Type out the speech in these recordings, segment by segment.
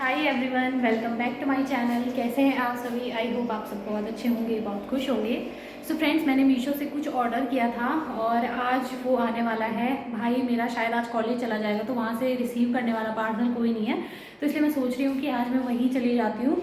Hi everyone, welcome back to my channel. कैसे हैं आप सभी? आई होप आप सब बहुत अच्छे होंगे, बहुत खुश होंगे। सो फ्रेंड्स, मैंने मीशो से कुछ ऑर्डर किया था और आज वो आने वाला है। भाई मेरा शायद आज कॉलेज चला जाएगा, तो वहाँ से रिसीव करने वाला पार्सल कोई नहीं है, तो इसलिए मैं सोच रही हूँ कि आज मैं वहीं चली जाती हूँ।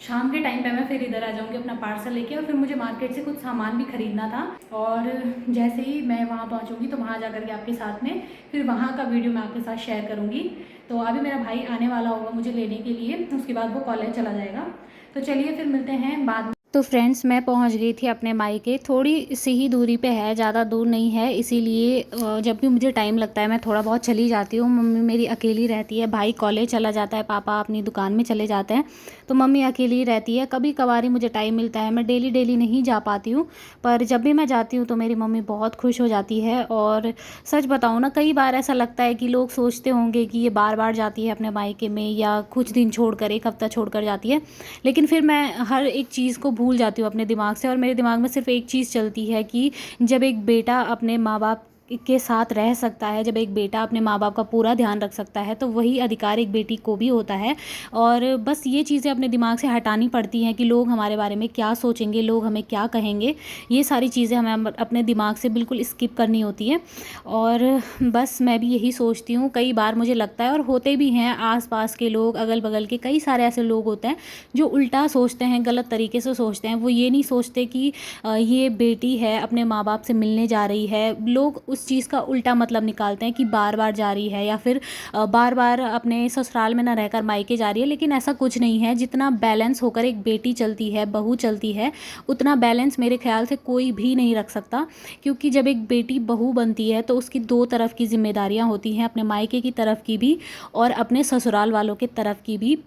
शाम के टाइम पे मैं फिर इधर आ जाऊँगी अपना पार्सल लेके, और फिर मुझे मार्केट से कुछ सामान भी खरीदना था। और जैसे ही मैं वहाँ पहुँचूँगी तो वहाँ जा कर के आपके साथ में फिर वहाँ का वीडियो मैं आपके साथ शेयर करूँगी। तो अभी मेरा भाई आने वाला होगा मुझे लेने के लिए, उसके बाद वो कॉलेज चला जाएगा। तो चलिए फिर मिलते हैं बाद में। तो फ्रेंड्स, मैं पहुंच गई थी अपने मायके। थोड़ी सी ही दूरी पे है, ज़्यादा दूर नहीं है, इसीलिए जब भी मुझे टाइम लगता है मैं थोड़ा बहुत चली जाती हूँ। मम्मी मेरी अकेली रहती है, भाई कॉलेज चला जाता है, पापा अपनी दुकान में चले जाते हैं, तो मम्मी अकेली रहती है। कभी कभार ही मुझे टाइम मिलता है, मैं डेली डेली नहीं जा पाती हूँ, पर जब भी मैं जाती हूँ तो मेरी मम्मी बहुत खुश हो जाती है। और सच बताऊँ ना, कई बार ऐसा लगता है कि लोग सोचते होंगे कि ये बार बार जाती है अपने मायके में, या कुछ दिन छोड़कर, एक हफ्ता छोड़कर जाती है, लेकिन फिर मैं हर एक चीज़ को भूल जाती हूँ अपने दिमाग से, और मेरे दिमाग में सिर्फ एक चीज़ चलती है कि जब एक बेटा अपने माँ बाप के साथ रह सकता है, जब एक बेटा अपने माँ बाप का पूरा ध्यान रख सकता है, तो वही अधिकार एक बेटी को भी होता है। और बस ये चीज़ें अपने दिमाग से हटानी पड़ती हैं कि लोग हमारे बारे में क्या सोचेंगे, लोग हमें क्या कहेंगे। ये सारी चीज़ें हमें अपने दिमाग से बिल्कुल स्किप करनी होती है। और बस मैं भी यही सोचती हूँ। कई बार मुझे लगता है, और होते भी हैं, आस पास के लोग, अगल बगल के कई सारे ऐसे लोग होते हैं जो उल्टा सोचते हैं, गलत तरीके से सोचते हैं। वो ये नहीं सोचते कि ये बेटी है अपने माँ बाप से मिलने जा रही है। लोग उस चीज़ का उल्टा मतलब निकालते हैं कि बार बार जा रही है, या फिर बार बार अपने ससुराल में ना रहकर मायके जा रही है, लेकिन ऐसा कुछ नहीं है। जितना बैलेंस होकर एक बेटी चलती है, बहू चलती है, उतना बैलेंस मेरे ख्याल से कोई भी नहीं रख सकता। क्योंकि जब एक बेटी बहू बनती है तो उसकी दो तरफ की जिम्मेदारियां होती हैं, अपने मायके की तरफ की भी और अपने ससुराल वालों की तरफ की भी।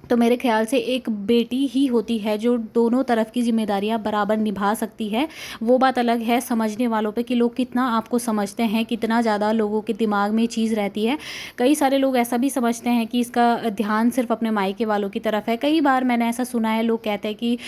तो मेरे ख्याल से एक बेटी ही होती है जो दोनों तरफ की जिम्मेदारियां बराबर निभा सकती है। वो बात अलग है समझने वालों पे कि लोग कितना आपको समझते हैं, कितना ज़्यादा लोगों के दिमाग में चीज़ रहती है। कई सारे लोग ऐसा भी समझते हैं कि इसका ध्यान सिर्फ अपने मायके वालों की तरफ है। कई बार मैंने ऐसा सुना है, लोग कहते हैं कि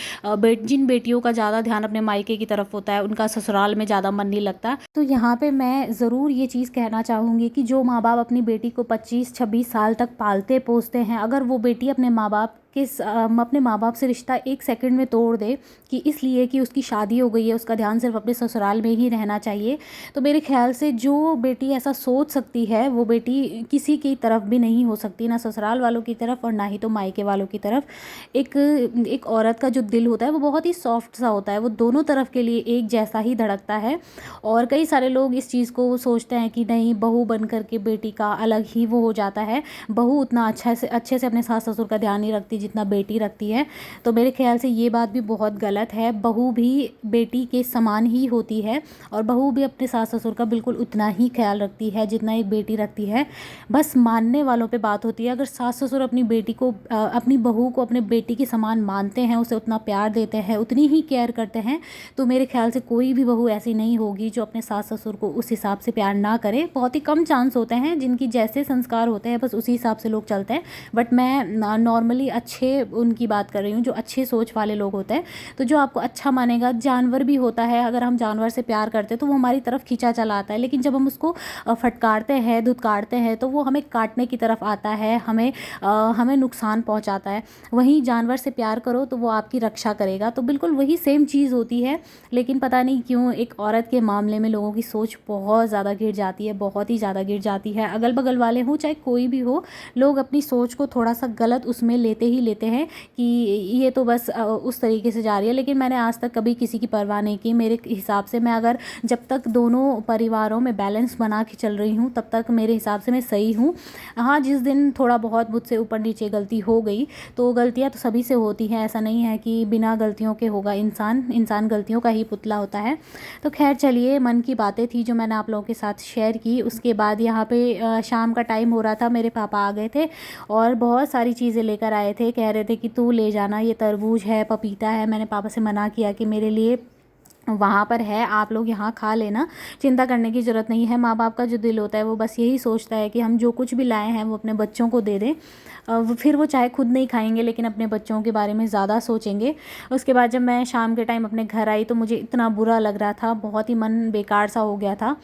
जिन बेटियों का ज़्यादा ध्यान अपने मायके की तरफ होता है, उनका ससुराल में ज़्यादा मन नहीं लगता। तो यहाँ पे मैं ज़रूर ये चीज़ कहना चाहूँगी कि जो माँ बाप अपनी बेटी को 25-26 साल तक पालते पोसते हैं, अगर वो बेटी अपने माँ बाप अपने माँ बाप से रिश्ता एक सेकंड में तोड़ दे कि इसलिए कि उसकी शादी हो गई है, उसका ध्यान सिर्फ अपने ससुराल में ही रहना चाहिए, तो मेरे ख्याल से जो बेटी ऐसा सोच सकती है वो बेटी किसी की तरफ भी नहीं हो सकती, ना ससुराल वालों की तरफ और ना ही तो मायके वालों की तरफ। एक औरत का जो दिल होता है वो बहुत ही सॉफ्ट सा होता है, वो दोनों तरफ के लिए एक जैसा ही धड़कता है। और कई सारे लोग इस चीज़ को सोचते हैं कि नहीं, बहू बन करके बेटी का अलग ही वो हो जाता है, बहू उतना अच्छे से अपने सास ससुर का ध्यान नहीं रखती जितना बेटी रखती है। तो मेरे ख्याल से ये बात भी बहुत गलत है। बहू भी बेटी के समान ही होती है, और बहू भी अपने सास ससुर का बिल्कुल उतना ही ख्याल रखती है जितना एक बेटी रखती है। बस मानने वालों पे बात होती है। अगर सास ससुर अपनी बेटी को, अपनी बहू को अपने बेटी के समान मानते हैं, उसे उतना प्यार देते हैं, उतनी ही केयर करते हैं, तो मेरे ख्याल से कोई भी बहू ऐसी नहीं होगी जो अपने सास ससुर को उस हिसाब से प्यार ना करे। बहुत ही कम चांस होते हैं जिनकी जैसे संस्कार होते हैं बस उसी हिसाब से लोग चलते हैं। बट मैं नॉर्मली अच्छे उनकी बात कर रही हूँ, जो अच्छे सोच वाले लोग होते हैं। तो जो आपको अच्छा मानेगा, जानवर भी होता है, अगर हम जानवर से प्यार करते हैं तो वो हमारी तरफ खींचा चला आता है, लेकिन जब हम उसको फटकारते हैं, धुतकारते हैं, तो वो हमें काटने की तरफ आता है, हमें नुकसान पहुँचाता है। वहीं जानवर से प्यार करो तो वो आपकी रक्षा करेगा। तो बिल्कुल वही सेम चीज़ होती है, लेकिन पता नहीं क्यों एक औरत के मामले में लोगों की सोच बहुत ज़्यादा गिर जाती है, बहुत ही ज़्यादा गिर जाती है। अगल बगल वाले हों चाहे कोई भी हो, लोग अपनी सोच को थोड़ा सा गलत उसमें लेते ही लेते हैं कि ये तो बस उस तरीके से जा रही है। लेकिन मैंने आज तक कभी किसी की परवाह नहीं की। मेरे हिसाब से मैं अगर जब तक दोनों परिवारों में बैलेंस बना के चल रही हूँ तब तक मेरे हिसाब से मैं सही हूँ। हाँ, जिस दिन थोड़ा बहुत मुझसे ऊपर नीचे गलती हो गई, तो गलतियाँ तो सभी से होती हैं, ऐसा नहीं है कि बिना गलतियों के होगा इंसान गलतियों का ही पुतला होता है। तो खैर चलिए, मन की बातें थी जो मैंने आप लोगों के साथ शेयर की। उसके बाद यहाँ पे शाम का टाइम हो रहा था, मेरे पापा आ गए थे और बहुत सारी चीज़ें लेकर आए थे। कह रहे थे कि तू ले जाना, ये तरबूज है, पपीता है। मैंने पापा से मना किया कि मेरे लिए वहाँ पर है, आप लोग यहाँ खा लेना, चिंता करने की ज़रूरत नहीं है। माँ बाप का जो दिल होता है वो बस यही सोचता है कि हम जो कुछ भी लाए हैं वो अपने बच्चों को दे दें। फिर वो चाहे खुद नहीं खाएंगे लेकिन अपने बच्चों के बारे में ज़्यादा सोचेंगे। उसके बाद जब मैं शाम के टाइम अपने घर आई तो मुझे इतना बुरा लग रहा था, बहुत ही मन बेकार सा हो गया था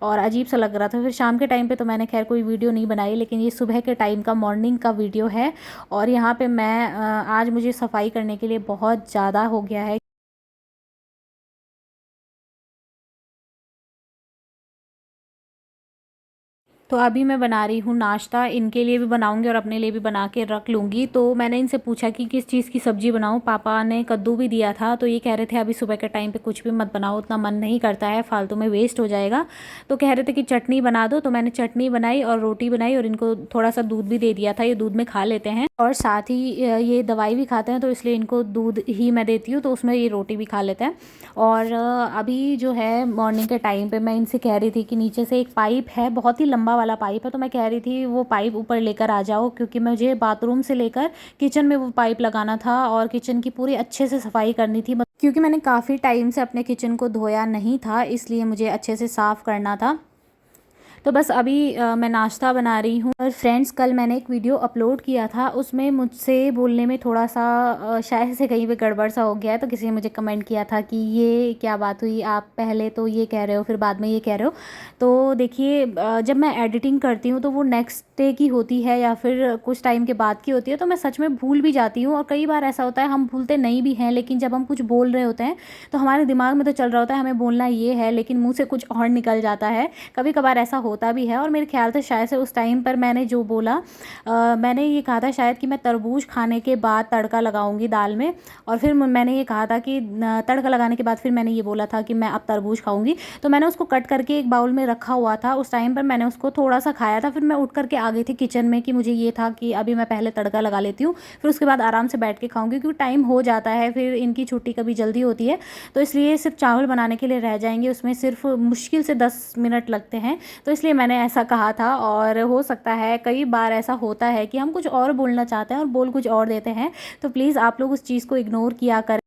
और अजीब सा लग रहा था। फिर शाम के टाइम पे तो मैंने खैर कोई वीडियो नहीं बनाई, लेकिन ये सुबह के टाइम का, मॉर्निंग का वीडियो है। और यहाँ पे मैं आज मुझे सफाई करने के लिए बहुत ज़्यादा हो गया है। तो अभी मैं बना रही हूँ नाश्ता, इनके लिए भी बनाऊँगी और अपने लिए भी बना के रख लूँगी। तो मैंने इनसे पूछा कि किस चीज़ की सब्ज़ी बनाऊँ। पापा ने कद्दू भी दिया था, तो ये कह रहे थे अभी सुबह के टाइम पे कुछ भी मत बनाओ, उतना मन नहीं करता है, फालतू में वेस्ट हो जाएगा। तो कह रहे थे कि चटनी बना दो, तो मैंने चटनी बनाई और रोटी बनाई और इनको थोड़ा सा दूध भी दे दिया था, ये दूध में खा लेते हैं और साथ ही ये दवाई भी खाते हैं, तो इसलिए इनको दूध ही मैं देती हूँ, तो उसमें ये रोटी भी खा लेते हैं। और अभी जो है मॉर्निंग के टाइम पे मैं इनसे कह रही थी कि नीचे से एक पाइप है, बहुत ही लंबा वाला पाइप है, तो मैं कह रही थी वो पाइप ऊपर लेकर आ जाओ, क्योंकि मुझे बाथरूम से लेकर किचन में वो पाइप लगाना था और किचन की पूरी अच्छे से सफाई करनी थी, क्योंकि मैंने काफ़ी टाइम से अपने किचन को धोया नहीं था, इसलिए मुझे अच्छे से साफ़ करना था। तो बस अभी मैं नाश्ता बना रही हूँ। और फ्रेंड्स, कल मैंने एक वीडियो अपलोड किया था, उसमें मुझसे बोलने में थोड़ा सा शायद से कहीं पे गड़बड़ सा हो गया है, तो किसी ने मुझे कमेंट किया था कि ये क्या बात हुई, आप पहले तो ये कह रहे हो फिर बाद में ये कह रहे हो। तो देखिए, जब मैं एडिटिंग करती हूँ तो वो नेक्स्ट डे की होती है या फिर कुछ टाइम के बाद की होती है, तो मैं सच में भूल भी जाती हूँ और कई बार ऐसा होता है हम भूलते नहीं भी हैं, लेकिन जब हम कुछ बोल रहे होते हैं तो हमारे दिमाग में तो चल रहा होता है हमें बोलना ये है, लेकिन मुँह से कुछ और निकल जाता है। कभी कभार ऐसा होता भी है और मेरे ख्याल से शायद से उस टाइम पर मैंने जो बोला, मैंने ये कहा था शायद कि मैं तरबूज खाने के बाद तड़का लगाऊंगी दाल में, और फिर मैंने ये कहा था कि तड़का लगाने के बाद फिर मैंने ये बोला था कि मैं अब तरबूज खाऊंगी। तो मैंने उसको कट करके एक बाउल में रखा हुआ था, उस टाइम पर मैंने उसको थोड़ा सा खाया था, फिर मैं उठ करके आ गई थी किचन में कि मुझे ये था कि अभी मैं पहले तड़का लगा लेती हूँ, फिर उसके बाद आराम से बैठ के खाऊंगी, क्योंकि टाइम हो जाता है, फिर इनकी छुट्टी कभी जल्दी होती है, तो इसलिए सिर्फ चावल बनाने के लिए रह जाएंगे, उसमें सिर्फ मुश्किल से 10 मिनट लगते हैं, तो इसलिए मैंने ऐसा कहा था। और हो सकता है कई बार ऐसा होता है कि हम कुछ और बोलना चाहते हैं और बोल कुछ और देते हैं, तो प्लीज़ आप लोग उस चीज़ को इग्नोर किया करें।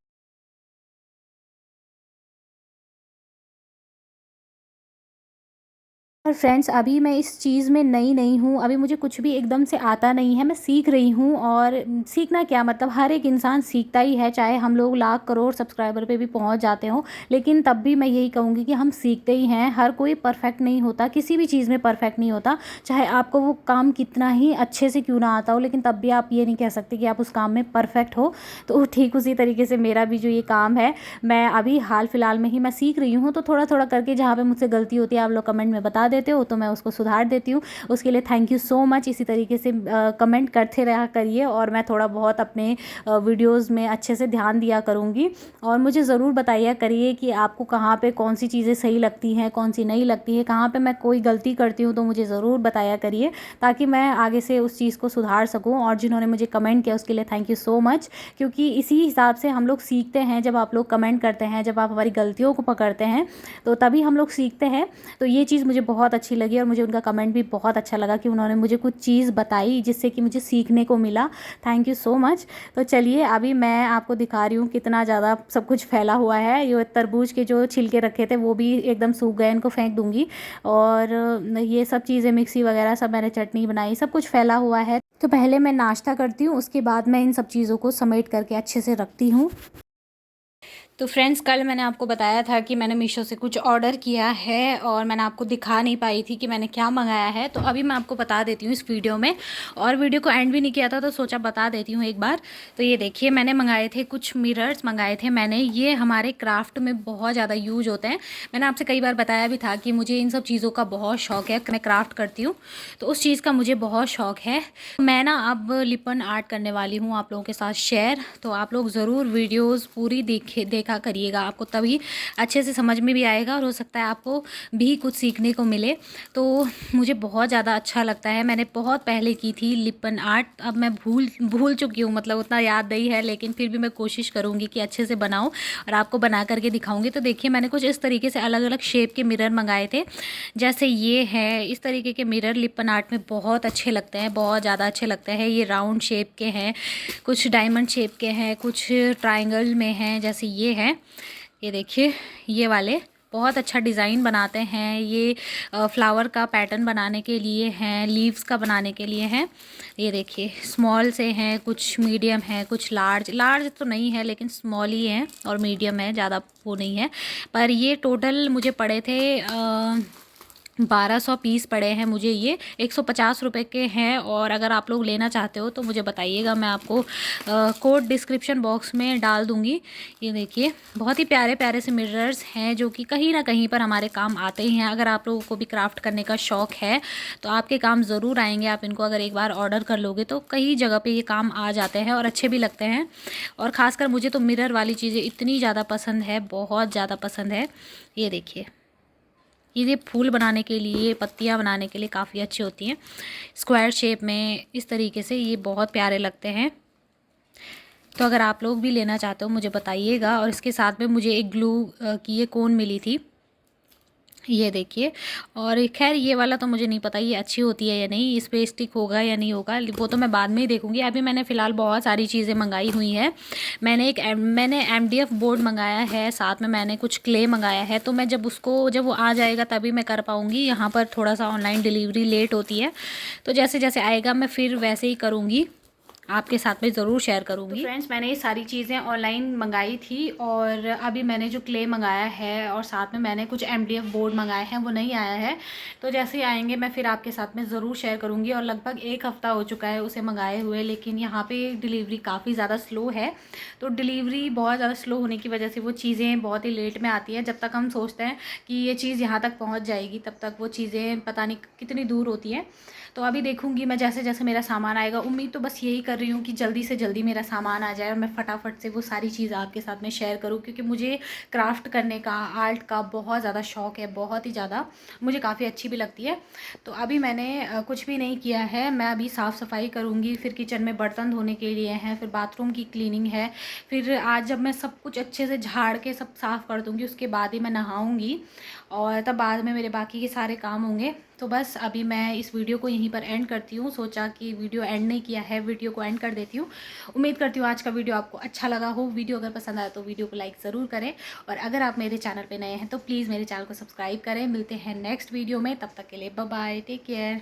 और फ्रेंड्स, अभी मैं इस चीज़ में नई नहीं हूँ, अभी मुझे कुछ भी एकदम से आता नहीं है, मैं सीख रही हूँ। और सीखना क्या, मतलब हर एक इंसान सीखता ही है, चाहे हम लोग लाख करोड़ सब्सक्राइबर पे भी पहुँच जाते हो, लेकिन तब भी मैं यही कहूँगी कि हम सीखते ही हैं। हर कोई परफेक्ट नहीं होता, किसी भी चीज़ में परफेक्ट नहीं होता, चाहे आपको वो काम कितना ही अच्छे से क्यों ना आता हो, लेकिन तब भी आप ये नहीं कह सकते कि आप उस काम में परफेक्ट हो। तो ठीक उसी तरीके से मेरा भी जो ये काम है, मैं अभी हाल फिलहाल में ही मैं सीख रही हूँ, तो थोड़ा थोड़ा करके जहाँ पे मुझसे गलती होती है आप लोग कमेंट में बता देते हो, तो मैं उसको सुधार देती हूँ। उसके लिए थैंक यू सो मच। इसी तरीके से कमेंट करते रहा करिए और मैं थोड़ा बहुत अपने वीडियोस में अच्छे से ध्यान दिया करूँगी। और मुझे ज़रूर बताइए करिए कि आपको कहाँ पे कौन सी चीज़ें सही लगती हैं, कौन सी नहीं लगती है, कहाँ पे मैं कोई गलती करती हूँ, तो मुझे ज़रूर बताया करिए, ताकि मैं आगे से उस चीज़ को सुधार सकूँ। और जिन्होंने मुझे कमेंट किया उसके लिए थैंक यू सो मच, क्योंकि इसी हिसाब से हम लोग सीखते हैं। जब आप लोग कमेंट करते हैं, जब आप हमारी गलतियों को पकड़ते हैं, तो तभी हम लोग सीखते हैं। तो ये चीज़ मुझे बहुत अच्छी लगी और मुझे उनका कमेंट भी बहुत अच्छा लगा कि उन्होंने मुझे कुछ चीज़ बताई जिससे कि मुझे सीखने को मिला। Thank you so much. तो चलिए, अभी मैं आपको दिखा रही हूँ कितना ज़्यादा सब कुछ फैला हुआ है। ये तरबूज के जो छिलके रखे थे वो भी एकदम सूख गए, इनको फेंक दूँगी। और ये सब चीज़ें मिक्सी वगैरह सब मैंने चटनी बनाई, सब कुछ फैला हुआ है। तो पहले मैं नाश्ता करती हूँ, उसके बाद मैं इन सब चीज़ों को समेट करके अच्छे से रखती हूँ। तो फ्रेंड्स, कल मैंने आपको बताया था कि मैंने मीशो से कुछ ऑर्डर किया है और मैंने आपको दिखा नहीं पाई थी कि मैंने क्या मंगाया है, तो अभी मैं आपको बता देती हूँ इस वीडियो में। और वीडियो को एंड भी नहीं किया था तो सोचा बता देती हूँ एक बार। तो ये देखिए, मैंने मंगाए थे कुछ मिरर्स मंगाए थे मैंने, ये हमारे क्राफ्ट में बहुत ज़्यादा यूज होते हैं। मैंने आपसे कई बार बताया भी था कि मुझे इन सब चीज़ों का बहुत शौक है, मैं क्राफ्ट करती हूँ, तो उस चीज़ का मुझे बहुत शौक है। मैं ना अब लिपन आर्ट करने वाली हूँ आप लोगों के साथ शेयर, तो आप लोग ज़रूर वीडियोज़ पूरी देखा करिएगा, आपको तभी अच्छे से समझ में भी आएगा और हो सकता है आपको भी कुछ सीखने को मिले। तो मुझे बहुत ज़्यादा अच्छा लगता है। मैंने बहुत पहले की थी लिपन आर्ट, अब मैं भूल चुकी हूँ, मतलब उतना याद नहीं है, लेकिन फिर भी मैं कोशिश करूँगी कि अच्छे से बनाऊँ और आपको बना करके दिखाऊँगी। तो देखिए, मैंने कुछ इस तरीके से अलग अलग शेप के मिरर मंगाए थे, जैसे ये है। इस तरीके के मिरर लिपन आर्ट में बहुत अच्छे लगते हैं, बहुत ज़्यादा अच्छे लगते हैं। ये राउंड शेप के हैं, कुछ डायमंड शेप के हैं, कुछ ट्रायंगल में हैं, जैसे ये है। ये देखिए, ये वाले बहुत अच्छा डिज़ाइन बनाते हैं। ये फ्लावर का पैटर्न बनाने के लिए हैं, लीव्स का बनाने के लिए हैं। ये देखिए, स्मॉल से हैं, कुछ मीडियम है, कुछ लार्ज। लार्ज तो नहीं है लेकिन स्मॉल ही है और मीडियम है, ज़्यादा वो नहीं है। पर ये टोटल मुझे पड़े थे 1200 पीस पड़े हैं मुझे। ये 150 रुपये के हैं। और अगर आप लोग लेना चाहते हो तो मुझे बताइएगा, मैं आपको कोड डिस्क्रिप्शन बॉक्स में डाल दूँगी। ये देखिए, बहुत ही प्यारे प्यारे से मिरर्स हैं जो कि कहीं ना कहीं पर हमारे काम आते ही हैं। अगर आप लोगों को भी क्राफ्ट करने का शौक़ है तो आपके काम ज़रूर आएंगे। आप इनको अगर एक बार ऑर्डर कर लोगे तो कई जगह पर ये काम आ जाते हैं और अच्छे भी लगते हैं। और ख़ासकर मुझे तो मिरर वाली चीज़ें इतनी ज़्यादा पसंद है, बहुत ज़्यादा पसंद है। ये देखिए, ये फूल बनाने के लिए, पत्तियां बनाने के लिए काफ़ी अच्छी होती हैं, स्क्वायर शेप में इस तरीके से। ये बहुत प्यारे लगते हैं। तो अगर आप लोग भी लेना चाहते हो मुझे बताइएगा। और इसके साथ में मुझे एक ग्लू की ये कोन मिली थी, ये देखिए। और खैर ये वाला तो मुझे नहीं पता ये अच्छी होती है या नहीं, इस पे स्टिक होगा या नहीं होगा, वो तो मैं बाद में ही देखूंगी। अभी मैंने फ़िलहाल बहुत सारी चीज़ें मंगाई हुई हैं। मैंने MDF बोर्ड मंगाया है, साथ में मैंने कुछ क्ले मंगाया है। तो मैं जब वो आ जाएगा तभी मैं कर पाऊँगी। यहाँ पर थोड़ा सा ऑनलाइन डिलीवरी लेट होती है, तो जैसे जैसे आएगा मैं फिर वैसे ही करूँगी, आपके साथ में ज़रूर शेयर करूँगी। तो फ्रेंड्स, मैंने ये सारी चीज़ें ऑनलाइन मंगाई थी। और अभी मैंने जो क्ले मंगाया है और साथ में मैंने कुछ MDF बोर्ड मंगाए हैं, वो नहीं आया है। तो जैसे ही आएंगे मैं फिर आपके साथ में ज़रूर शेयर करूँगी। और लगभग 1 हफ़्ता हो चुका है उसे मंगाए हुए, लेकिन यहाँ पे डिलीवरी काफ़ी ज़्यादा स्लो है। तो डिलीवरी बहुत ज़्यादा स्लो होने की वजह से वो चीज़ें बहुत ही लेट में आती हैं। जब तक हम सोचते हैं कि ये चीज़ यहाँ तक पहुँच जाएगी, तब तक वो चीज़ें पता नहीं कितनी दूर होती हैं। तो अभी देखूँगी मैं, जैसे जैसे मेरा सामान आएगा। उम्मीद तो बस यही कर रही हूँ कि जल्दी से जल्दी मेरा सामान आ जाए और मैं फटाफट से वो सारी चीज़ आपके साथ में शेयर करूँ, क्योंकि मुझे क्राफ्ट करने का, आर्ट का बहुत ज़्यादा शौक़ है, बहुत ही ज़्यादा। मुझे काफ़ी अच्छी भी लगती है। तो अभी मैंने कुछ भी नहीं किया है, मैं अभी साफ़ सफाई करूँगी, फिर किचन में बर्तन धोने के लिए हैं, फिर बाथरूम की क्लीनिंग है। फिर आज जब मैं सब कुछ अच्छे से झाड़ के सब साफ़ कर दूँगी, उसके बाद ही मैं नहाऊँगी और तब बाद में मेरे बाकी के सारे काम होंगे। तो बस अभी मैं इस वीडियो को यहीं पर एंड करती हूँ। सोचा कि वीडियो एंड नहीं किया है, वीडियो को एंड कर देती हूँ। उम्मीद करती हूँ आज का वीडियो आपको अच्छा लगा हो। वीडियो अगर पसंद आया तो वीडियो को लाइक ज़रूर करें। और अगर आप मेरे चैनल पे नए हैं तो प्लीज़ मेरे चैनल को सब्सक्राइब करें। मिलते हैं नेक्स्ट वीडियो में, तब तक के लिए बाय बाय, टेक केयर।